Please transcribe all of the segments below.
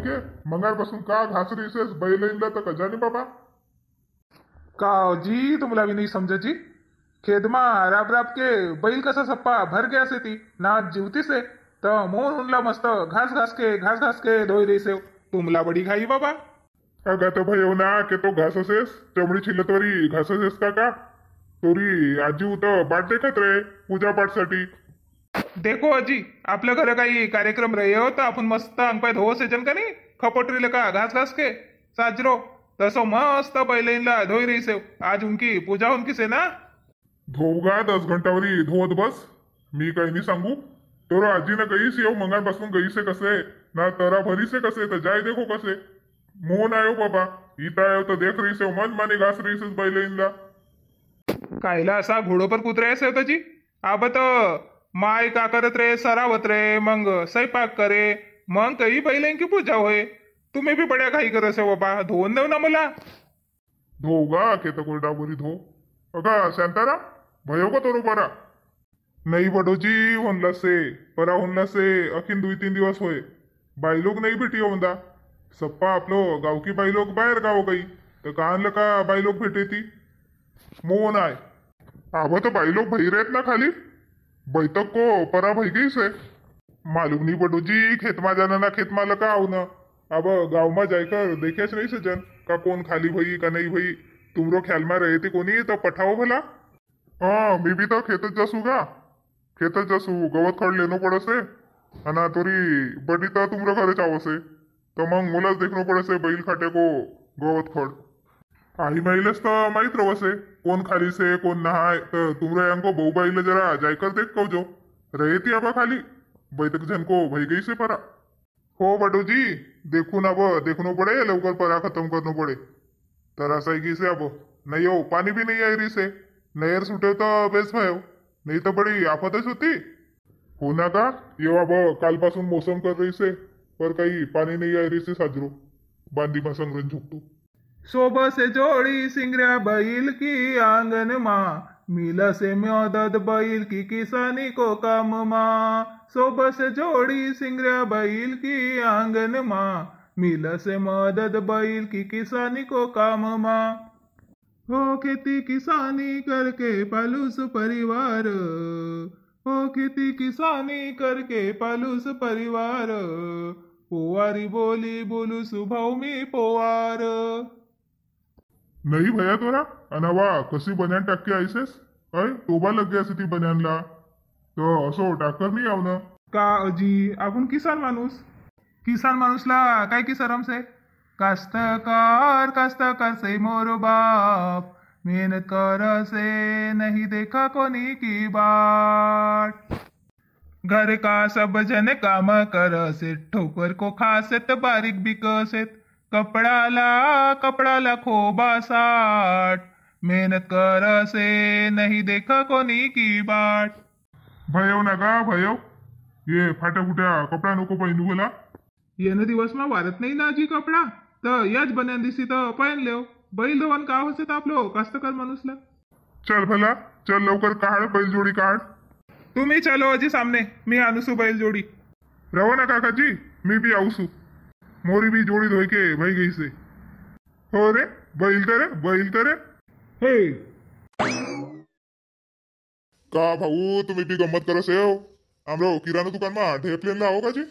के मंगारपासून का घास रहीसेस बैल इंदा तर जाने बाबा। का जी तुमला भी नहीं समझे जी। खेत में राब राब के बैल कसा सप्पा भर गया से थी ना जीवती से तो मोहन उनला मस्त घास घास के धोई रही से तुमला बड़ी खाई बाबा। अगा तो भाई ना के तो घास असेस चमड़ी छिल्लतवरी घास असेस का तोरी आजी उत बाट देखत रे पूजा पाठ साठी। देखो अजी आपल्या घर काही कार्यक्रम रहे हो तर आपण मस्त अंगपाय धुवो सेजन का नाही खपटरीले का घास घास के साजरो तसो मस्त बैलेनला धोई रही से आज उनकी पूजा उनकी से ना। धोगा 10 घंटावरी धोवत बस मी काही नाही सांगू। तोर आजी ना गईस येऊ मंगारपासून गईसे कसे ना तरा भरीसे कसे तर जाय देखो कसे मोहन आयो बाबा इथं आयो तर देख रही से मन माने घास रही से बैलेनला। कायला असा घोडो पर कुत्रे असे होता आब तो माय का करत रे सरावत रे मग स्वयंपाक करे मग काही बैलांची पूजा होय तुम्ही भी बड्या काही करत बाबा धुवून देऊ ना मला। धोगा के तो कोई डाबोरी धो अगा शांतारा भयो का तोरो परा नहीं बडोजी होनला से परा होनला से अखिन 2-3 दिवस होय बाईलोग नहीं भेटी होंदा सप्पा आपलो गाव की बाईलोग बाहेर गाव गई तर कानलं का बाईलोग भेटे ती मोहन आहे आब तो बाईलोग भई रहेत ना खाली बैठक को परा भई गई से मालूम नहीं बडोजी खेत में जाना ना खेत में लगा आऊ ना अब गाँव में जाकर देखेच नहीं सजन का कौन खाली भई का नहीं भई तुमरो ख्याल में रहे थे कोनी तो पठाओ भला। हाँ मी भी तो खेतच जासूगा खेतच जासू गवत खड लेनो पड़से अना तोरी बड़ी तो तुमरो घरे चावसे तो मग मुलाच देखनो पड़से बैल खाटे को गवत खड आई महिलेस तो माहित रवसे कौन खाली से कौन नहाय तो तुमरे यांको बहु बाईले जरा जायकर देख कहो जो रहे थी अब खाली बैठक जन को भई गई से परा। हो बटू जी देखू ना अब देखनो पड़े लवकर परा खत्म करनो पड़े तर असं की से अब नहीं हो पानी भी नहीं आई रही से नहर सुटे तो बेस भयो नहीं तो बड़ी आफतच होती हो ना का ये अब कालपासून मौसम कर रही से पर काही पानी नहीं आई रही से साजरो बांदी में संग्रहण झुकतो। शोभा से जोड़ी सिंगरा बैल की आंगन माँ मिला से मदद बैल की किसानी को काम माँ शोभा से जोड़ी सिंगरा बैल की आंगन माँ मिला से मदद बैल की किसानी को काम माँ हो खेती किसानी करके पालूस परिवार हो खेती किसानी करके पालूस परिवार पोवारी बोली बोलू सुभाव मी पोवार। नहीं भैया तोरा अनावा कशी बन्यान टाकी आईसेस अय तोबा लग गया ती बन्यानला तो असो टाकर नाही आवनं का अजी आपण किसान माणूसला काय की शरम से कास्तकार से मोर बाप मेहनत कर से नहीं देखा कोनी की बाट घर का सब जन काम कर से ठोकर को खासेत बारीक बिकसेत कपडाला खोबा साठ मेहनत कर से नहीं देखा कोनी की बाट। भयो ना का भयो ये फाट्या फुट्या कपडा नको पहिनू बोला येन दिवस में वारत नहीं ना जी कपडा तर याच बन्यान दिसी तर पहिन लेव बैल धवन का होते आपलो कास्तकार माणूसला। चल भला चल लवकर काढ बैल जोडी काढ तुम्ही चलो अजी सामने मी आणूसू बैल जोडी रहो ना काकाजी मी भी आऊसू मोरी भी जोड़ी धोई के भई गई से हो रे बैल करे हे का भाऊ तुम्ही भी गम्मत करो से हो आमरो किराणा दुकान में ढेप लेन लाओ का जी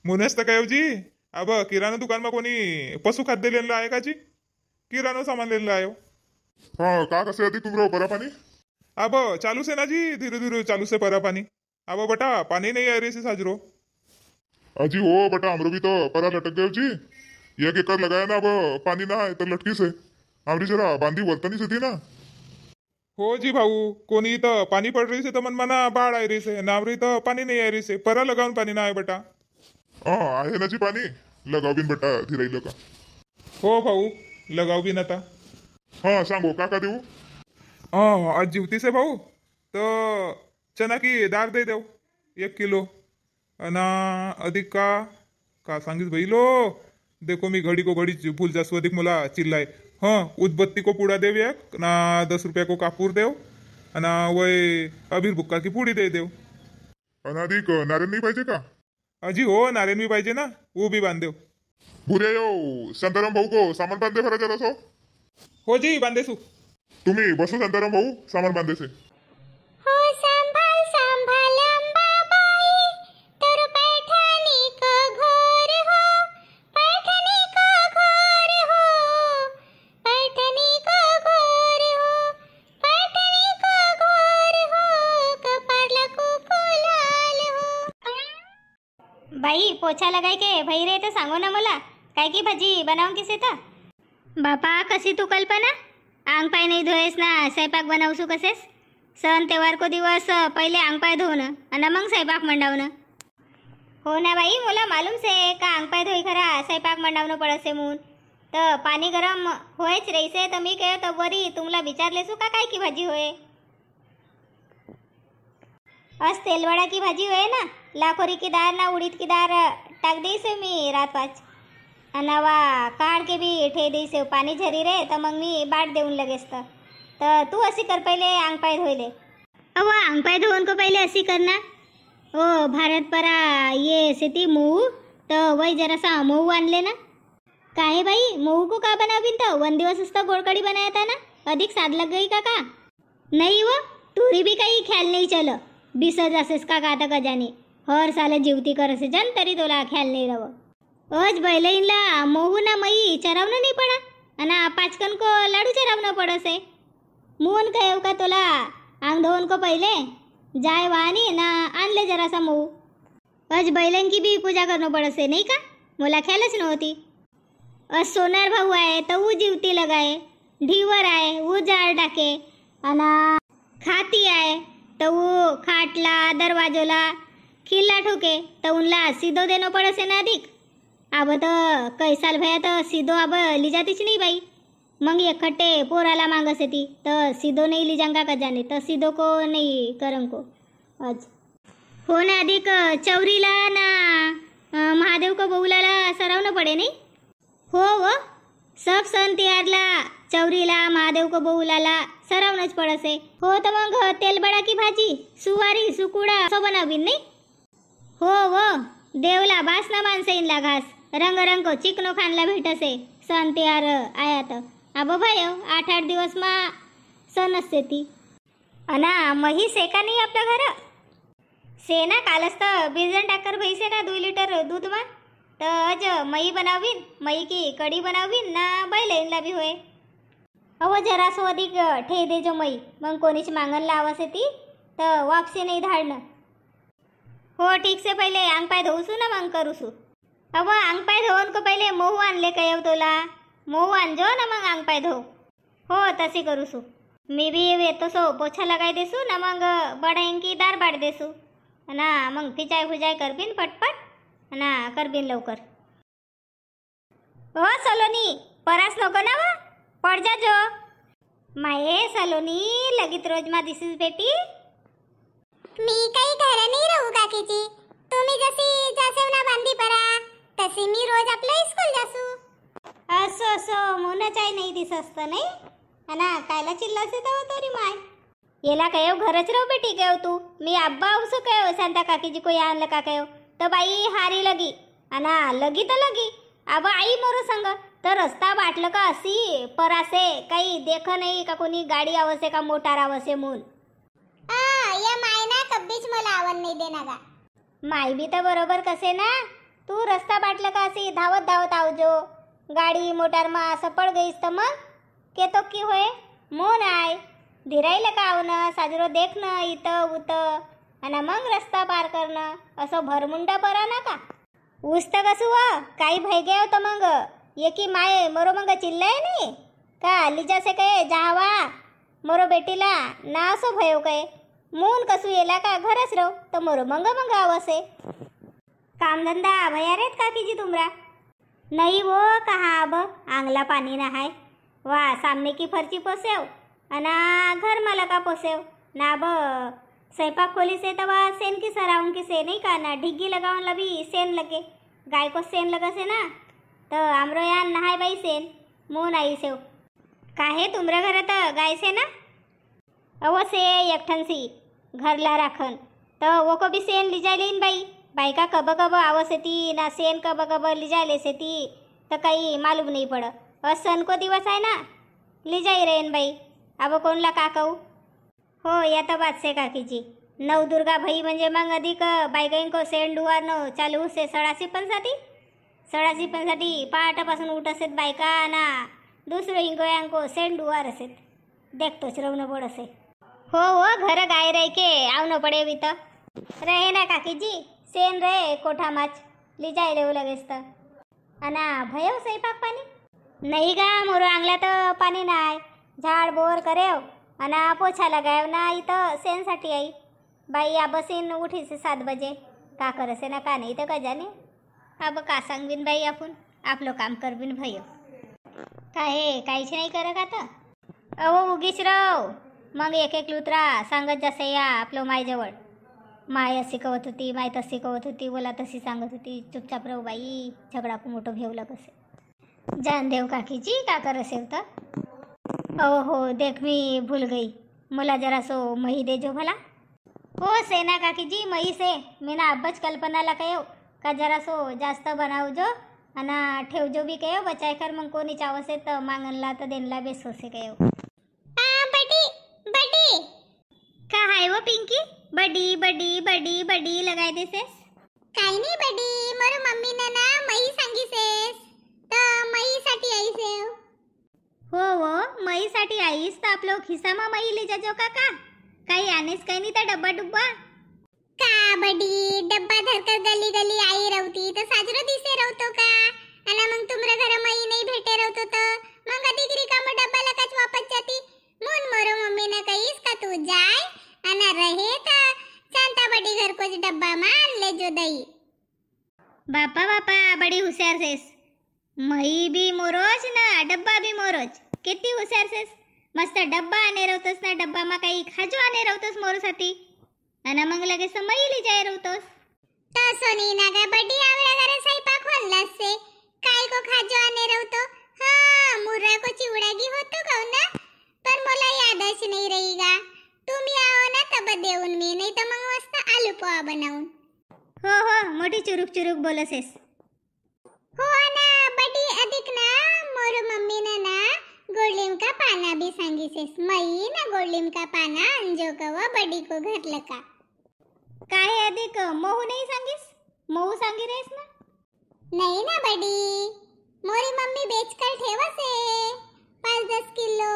मुनेस तर काय जी अब किराणा दुकान में कोणी पशु खाद्य लेन आहे का जी किराणा सामान लेन आयो। हाँ का कसे आती तुमरो परा पानी अब चालू से ना जी धीरे धीरे चालू से परा पानी अब बटा पानी नहीं आ रही से साजरो अजी हो बटा हमरो भी तो परा लटक गयो जी 1 एकड़ लगाया ना अब पानी ना है तो लटकी से हमरी जरा बांधी वर्तनी से थी ना। हो जी भाऊ कोणी तर पाणी पड रही से तर मन मना बाढ़ आई रही से नावरी तर पाणी नहीं आई रही से परा लगाऊन पाणी ना आहे बटा। हाँ आहे ना जी पानी लगाव बिन बटा धीरे लगा हो भाऊ लगाव बिन आता। हाँ सांगो का देऊ आज जीवती से भाऊ तो चना की दाग दे देव 1 किलो अना अधिक का सांगिस भाई लो देखो मी घड़ी को घड़ी भूल जासू अधिक मला चिल्लाए। हाँ उदबत्ती को पूड़ा देव एक ना 10 रुपया को कापूर देव अना वय अबीर बुक्का की पूड़ी दे देव अनाधिक नारियल नहीं पाहिजे का अजी हो नारायण बी पाहिजे ना, वो बी बांध देव. भुरे यो शांताराम भाऊ को सामान बांधे भरा जरा सो. हो जी बांधेसू. तुम्ही बसो शांताराम भाऊ, सामान बांधे से. हो सांभाळ सांभाळ अंबाबाई, तर पैठणी का घर हो, पैठणी का घर हो, पैठणी का घर हो, पैठणी का घर हो, कपाळला कुंकू लाल हो. बाई पोछा लगाय के भाई रे तर सांगो ना मला, काय की भाजी बनावून किसे तर. बापा कशी तू कल्पना, आंग पाय नाही धुयेस ना स्वयंपाक बनवसू कसेस. सण त्योहार को दिवस पहिले आंग पाय धुवणं आणि मग स्वयंपाक मंडावणं. हो ना बाई, मला मालूम से का आंग पाय धोई खरा स्वयंपाक मंडावणं पडसे म्हणून. तर पाणी गरम होयच रहीसे तर मी काय तर वरी तुम्हाला विचारलेसू का काय की भाजी होय. अस तेलवडा की भाजी होय ना, लाखोरी की दार ना उडीद की दार टाक देईसे मी रात पाच अनावा काढ के बी ठे देईसे पाणी झरी रे, तर मग मी बाट देऊन लगेच. तर तू अशी कर पहिले आंग पाय धोयले. अहो आंग पाय धोवन को पहिले अशी करना. ओ भारत परा ये सेती मऊ तर वही जरासा मऊ आणले ना. काहे बाई मऊ को का बनावीन तो, वन दिवस असता गोडकडी बनाया था ना, अधिक साध लग गई का नहीं वो. तुरी भी काही ख्याल नहीं चलो, बिसर जासेस का आता का जाने. हर साल जीवती करसे जन तरी तोला ख्याल नहीं रहो. अज बैलईनला मोहू ना मई चरावणं नाही पडा आणि पाचकन को लाडू चरावणं पडसे. मून कहेव का तोला आंग धोवन को पहिले जाय वाणी ना आणले जरासा मऊ. अज बैलन की भी पूजा करणं पडसे नाही का, मला ख्यालच नव्हती. अज सोनार भाऊ आहे तर ऊ जीवती लगाए, ढीवर आहे ऊ जाळ टाके आणि खाती आहे तर ऊ खाटला दरवाजोला खिल्ला ठोके तर उनला सीधो देणं पडसे ना अधिक. अब तर कैसाल भया तर सीधो अब लिजातीच नाही बाई. मग एकखट्टे पोराला मांगस येती तर सीधो नाही लिजांगा का जाने, तर सीधो को नाही करंग को. आज हो ना अधिक चौरीला ना महादेव को बौलाला सरावणं पडे नाही. हो व सब सण तिहारला चौरीला महादेव को बौलाला सरावणंच पडसे. हो तर मग तेलबडा की भाजी सुवारी सुकुडा असं बनावीन नाही. हो व देवला बास ना माणसेनला घास रंग रंग को चिकनो खानला भेटसे. सण तिहार आयात आबो भाई 8-8 दिवस मा सण असते ती. अना मही सेका नाही आपल्या घर सेना कालच तर बिजन टाकर भैसे ना 2 लिटर दूध मा. तर अज मई बनावीन, मई की कढी बनावीन ना बैलेनला भी होय. अव जरा सो अधिक ठे देजो मई, मग कोणीच मागण लावस ती तर वापसी नाही धाडणं. हो ठीक से पहिले आंग पाय धोसू ना मग करूसू. अब आंग पाय धोवन को पहिले मोहू आणले कयव तोला, मोहू आणजो ना मग आंग पाय धो. हो तशी करूसू. मी बी येतो सो पोछा लगाय देसू ना मग बडाईन की दार बाट देसू ना मग फिजाय फुजाय करबीन पटपट ना करबीन लवकर. हो सलोनी परास नको ना व पड जा जो. माये सलोनी लगीत रोज मा दिसीस बेटी. मी काही घर नाही राहू काकीची, तुम्ही जशी जासेव ना बांधी परा तशी मी रोज आपल्या स्कूल जासू. असो असो मोनाचाय नाही दिस असतं नाही अना कायला चिल्लासे तव तरी माय. येला कयो घरच राहू बेटी कयो तू. मी अब्बा उसो कयो शांता काकीजी को आणलं का कयो तर बाई हारी लगी अना लगी तर लगी. अब आई मोरो संग तर रस्ता बाटलं का असी परासे काही देख नाही का कोणी गाडी आवसे का मोटार आवसे म्हणून. या मायना कब्बीच मला आवड नाही देना का. माय बी तर बरोबर कसे ना, तू रस्ता बाटलं का अशी धावत धावत आवजो. गाडी मोटार मा असं पड गईस तर मग केतो की होय मोन आय धिरायला का आवनं साजरो देखणं इथं उतं आणि मग रस्ता पार करणं असं भरमुंडा परा ना का. उस्त कसू व काही भय गे होतं मग एकी माय मरो मग चिल्लाय नाही का लिजासे काय जावा मोरो बेटीला ना असं भयो काय मून कसू येला का घरच राहू तर मोरो मंग मंग आवसे. कामधंदा भया रेत काकीजी तुमरा नहीं वो कहाँ अब आंगला पानी ना है वा सामने की फर्ची पोसेव अना घर माला का पोसेव ना अब स्वयंपाक खोली से तवा सेन की सराउन की से नहीं का ना ढिग्गी लगावन लभी सेन लगे गाय को सेन लगा से ना तो आमरो यान नहाय बाई सेन मुँह आई सेव काहे तुमरा घर तर गाय से ना अवो से एकठन सी घरला राखन तो वो को भी सेन लिजा लेन बाई बायका कब कब आवस येती ना सेन कब कब लिजायलेस येती तर काही मालूम नाही पड. सण को दिवस आहे ना लिजाई रेन बाई. अब कोणला का कहू. हो या तर बात से काकीजी. नवदुर्गा भाई म्हणजे मग अधिक बायकाईंको सेण डुवारनं चालू से सडासी पणसाठी पहाटापासून उठ असेत बायका ना दुसरं इंगोयांको सेण डुवार असेत. देखतोच रवणं पड असे. हो हो घर गाय रे के आवनं पडे वित रहे ना काकीजी. सेन रे कोठा माच लिजाय रेऊ लगेच तर. अना भयव स्वयंपाक पाणी नाही का मोरो अंगला तर पाणी नाही. झाड बोर करेव अना पोछा लगाव ना इथं सेनसाठी आई. बाई या बसीन उठीसे 7 बजे का करसे ना का नाही तर का जाने. अब का सांगबिन बाई आपण आपलं काम करबिन भयो. काय काहीच नाही करत आता. अहो उगीच राव मग एक एक लुत्रा सांगत जसे या आपलं मायजवळ. माय अशी कवत होती माय तशी कवत होती बोला तशी सांगत होती. चुपचाप राहू बाई झगडा को मोठं भेवलं कसे. जान देव काकीजी का कर असेल तर. अहो हो देख मी भूल गई मला जरा सो मही देजो भला. हो सेना काकीजी मही से मी ना अब्बच कल्पनाला कहो का जरा सो जास्त बनावजो आणि ठेवजो बी कहो बचाय कर मग कोणी चावसे तर मागणला तर देणला बेस होसे कहो. बडी बडी का हाय वो पिंकी बडी बडी बडी बडी लगाय देसेस. काही नाही बडी मोर मम्मी ना मही सांगीसेस तर मही साठी आईसे. हो हो मही साठी आईस तर आपलो खिसामा मही ले जाजो का काही आनेस काही नाही तर डब्बा डुब्बा का बडी डब्बा धरकर गली गली आई रवती तर साजरो दिसे रवतो का. आणि मग तुमरे घर मई नाही भेटे रवतो तर मग अधिक रिकाम डब्बा लकाच वापस जाती. मून मोरो मम्मी ने कहीस का तू जाय आणि रहे तर शांता बडी घर को डब्बा मान ले जो दई. बापा बापा बडी हुशार सेस. मई भी मोरोज ना डब्बा भी मोरोज. किती हुशार सेस. मस्त डब्बा आणे रवतोस ना डब्बा मा काही खाजो आणे रवतोस मोरसाठी आणि मग लगेच मईली जाय रवतोस. तसो नी ना गा बडी आवळा घरे स्वयंपाक होनलास से काय को खाजो आणे रवतो. हां मुर्रा को चिवडागी होतो का ना पर मला यादच नाही रही गा. तुम्ही आओ ना तब देऊन मी नाही तर मग मस्त आलू पोहा बनावून. हो हो मोठी चुरुक चुरुक बोलसेस. हो ना बडी अधिक ना मोर मम्मी ना गोडलिम का पाना भी सांगीसेस. मई ना गोडलिम का पाना अंजो कवा बडी को घरलं का. काय अधिक मोहू नाही सांगीस. मोहू सांगी रेस ना. नाही ना बडी मोरी मम्मी बेचकर ठेवसे 5-10 किलो.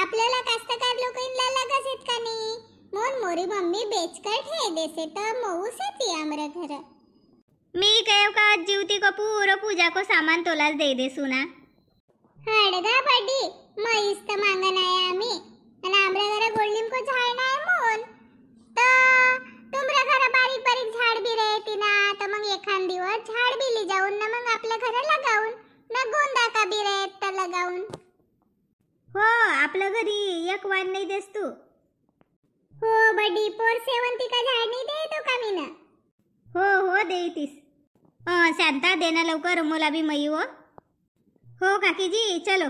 आपल्याला कास्तकार लोकांना लागसेत का नाही म्हणून मोरी मम्मी बेचकर ठे देसे तर मोहू सेती आमरे घर. मी कहू का जीवती को पूरा पूजा को सामान तोलाच दे दे सुना. हडगा बडी मईस तर मांगन आहे आम्ही आणि आमऱ्या घरा गोल्डीम को झाड नाही म्हणून तर तुमऱ्या घरा बारीक बारीक झाड बी राहती ना तर मग एखाद दिवस झाड बी ली जाऊन ना मग आपल्या घरा लगावून ना गोंदा का बी राहत तर लगावून. हो आपल्या घरी एक वाण नाही देस तू. हो बडी पोर सेवंती का झाड नाही देतो का मी ना. हो हो देतीस. शांता देना लवकर मला बी मई हो. हो काकीजी चलो.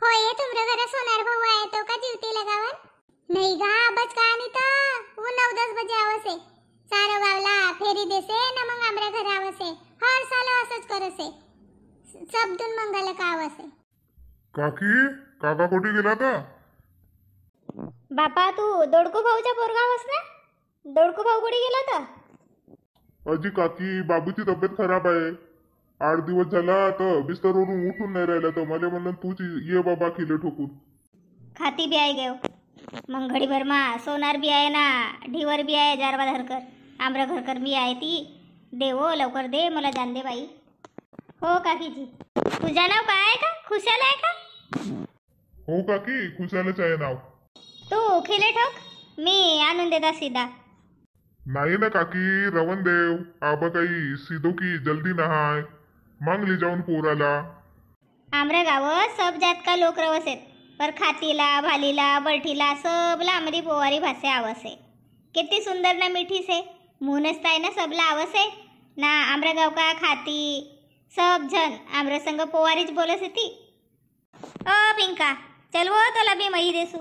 हो ये तुमरे घर सोनार भाऊ आहे तो का जीवती लगावन. नाही गा बच का नाही तर वो 9-10 बजे आवसे. सारो गावला फेरी देसे ना मग आमरे घर आवसे. हर साल असंच करसे. सबदून मंगल का आवसे. काकी काका कोठी गेला का. बापा तू दोडको भाऊचा पोरगा होस ना. दोडको भाऊ कुठे गेला तर. अजी काकी बाबूची तब्येत खराब आहे. 8 दिवस झाला तर बिस्तरवरून उठून नाही राहिला तर मला म्हणलं तूच ये बाबा किले ठोकून. खाती बी आहे गेव मग घडीभर मा सोनार बी आहे ना ढीवर बी आहे जारवा धरकर आमरा घरकर बी आहे ती. दे हो लवकर दे मला जान दे बाई. हो काकीजी तुझा नाव काय आहे का खुशाल आहे का. हो काकी खुशालच आहे नाव. तू खिले ठोक मी आणून देता सीधा. नाही ना काकी रवन देव आबा काही सीधो की जल्दी नहाय मांग ले जाऊन पोराला. आमरा गावात सब जात का लोक रवसेत पर खातीला भालीला बलठीला सबला आमरी पोवारी भाषा आवसे. किती सुंदर ना मीठी से मुनस ताई ना सबला आवसे ना आमरा गाव का खाती सब जन आमरा संग पोवारीच बोलस ती. ओ पिंका चल वो तुला बी मही देसू.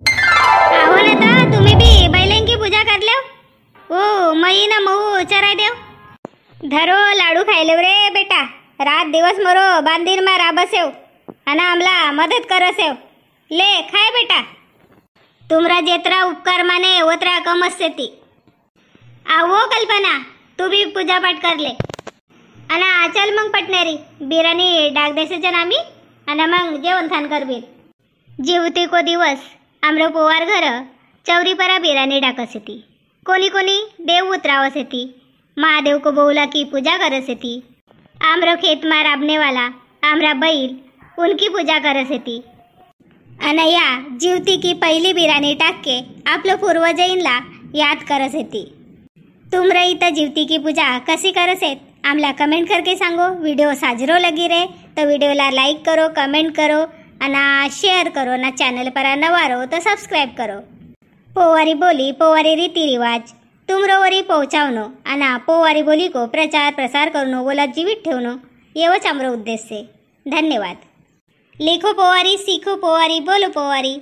आहो ना तर तुम्ही बी बैलें की पूजा कर लो. ओ मई ना मऊ चराय देव धरो लाडू खायले रे बेटा रात दिवस मरो बांधीर में राबसेव आणि आमला मदत करसेव ले खाय बेटा तुमरा जेतरा उपकार माने ओतरा कम असते ती आवो कल्पना तू भी पूजा पाठ कर ले आणि चल मग पटणारी बिराणी डाक देसेच्या नामी आणि मग जेवण खान करबीर जीवते को दिवस आमरो पोवार घर चौरीपरा बिराणी डाकस येती कोणी कोणी देव उतरावस येती महादेव को बोला की पूजा करस येती आमरो खेत में राबने वाला आमरा बैल उनकी पूजा करस येती आणि या जीवती की पहिली बिराणी टाके आपलं पूर्वजईनला याद करस येती तुमरा इथं जीवती की पूजा कशी करस येत आमला कमेंट करके सांगो वीडियो साजरो लगी रहे तो वीडियो ला लाइक करो कमेंट करो અને शेयर करो ना चैनल पर नवा रहो तो सब्सक्राइब करो पोवारी बोली पोवारी रीति रिवाज तुमरो वरी पहुंचावनो आणि पोवारी बोली को प्रचार प्रसार करनो बोला जीवित ठेवनो एवंच आमरो उद्देश है धन्यवाद लिखो पोवारी सीखो पोवारी बोलो पोवारी।